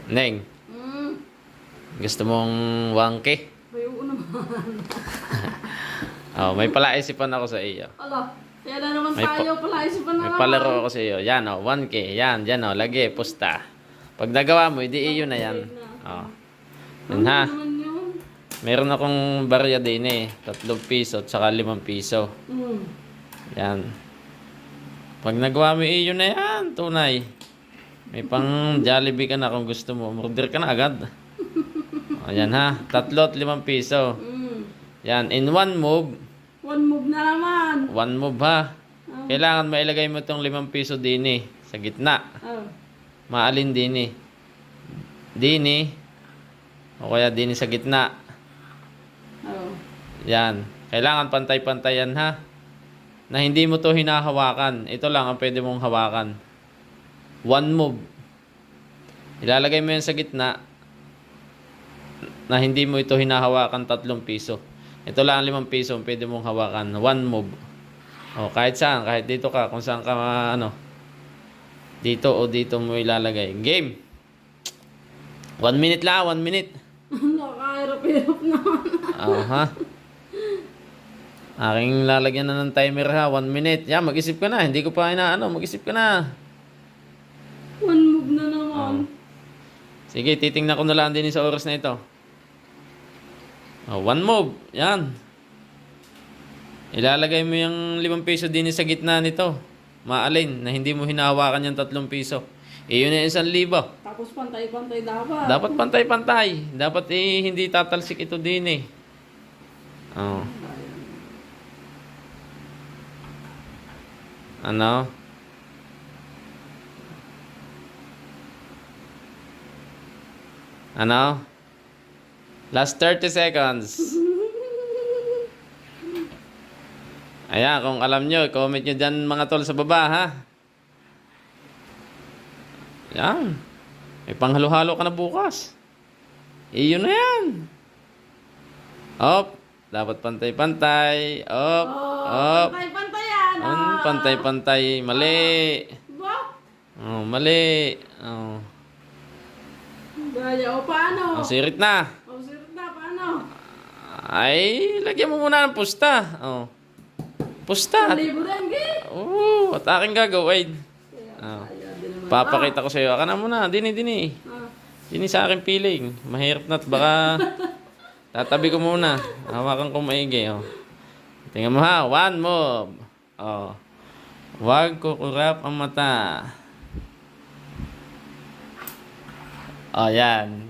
Neng, gusto mong wangke? Ayaw naman. Oh, may palaisipan ako sa iyo. Ala, kaya na naman May tayo pala isipan na May naman. palaro ako sa iyo. Yan oh, 1K. Yan, dyan oh, lagi, pusta. Pag nagawa mo, edi iyo na yan. Oh. Yan ha. Ano naman yun? Meron akong barya din eh. 3 piso at saka 5 piso. Yan. Pag nagawa mo, iyo na yan. Tunay. May pang Jollibee ka na kung gusto mo. Order ka na agad. Ayan ha. 3 at 5 piso. Yan. In one move. One move na naman. One move ha. Kailangan mailagay mo itong 5 piso din eh. Sa gitna. Oh. Maalin din eh. Din eh. O kaya din sa gitna. Oh. Yan. Kailangan pantay-pantayan ha. Na hindi mo to hinahawakan. Ito lang ang pwede mong hawakan. One move. Ilalagay mo yan sa gitna. Na hindi mo ito hinahawakan 3 piso. Ito lang ang 5 piso ang pwede mong hawakan. One move. O kahit saan. Kahit dito ka. Kung saan ka ano. Dito o dito mo ilalagay. Game. 1 minute lang. 1 minute. Nakahirap-hirap naman. Oo ha. Aking lalagyan na ng timer ha. 1 minute. Yan, mag-isip ka na. Hindi ko pa inaano. Mag-isip ka na. One move na naman. Sige, titingnan ko na lang din sa oras na ito. Oh, one move. Yan. Ilalagay mo yung 5 piso din sa gitna nito. Maalin na hindi mo hinahawakan yung 3 piso. Iyon na 1,000. Tapos pantay-pantay dapat. Dapat pantay-pantay. Dapat hindi tatalsik ito din eh. Oh. Ano? Ano? Last 30 seconds. Ayan, kung alam nyo, comment nyo dyan mga tol sa baba, ha? Yan. May panghalo-halo ka na bukas. Iyon na yan. Op. Dapat pantay-pantay. Op. Op. Pantay-pantayan. Pantay-pantay. Mali. Ba? Oh, mali. Oh. Gaya o paano? Ang sirit na. O sirit na, paano? Ay, lagyan mo muna ng pusta. Oh. Pusta. Libo rin, gay. Oo, at aking gagawin. Oh. Papakita ko sa iyo. Aka na muna. Dini. Dini sa aking piling. Mahirap na't baka tatabi ko muna. Hawakan ko maigi. Oh. Tingnan mo ha. One move. Oh. Huwag kukurap ang mata. Oh, yan.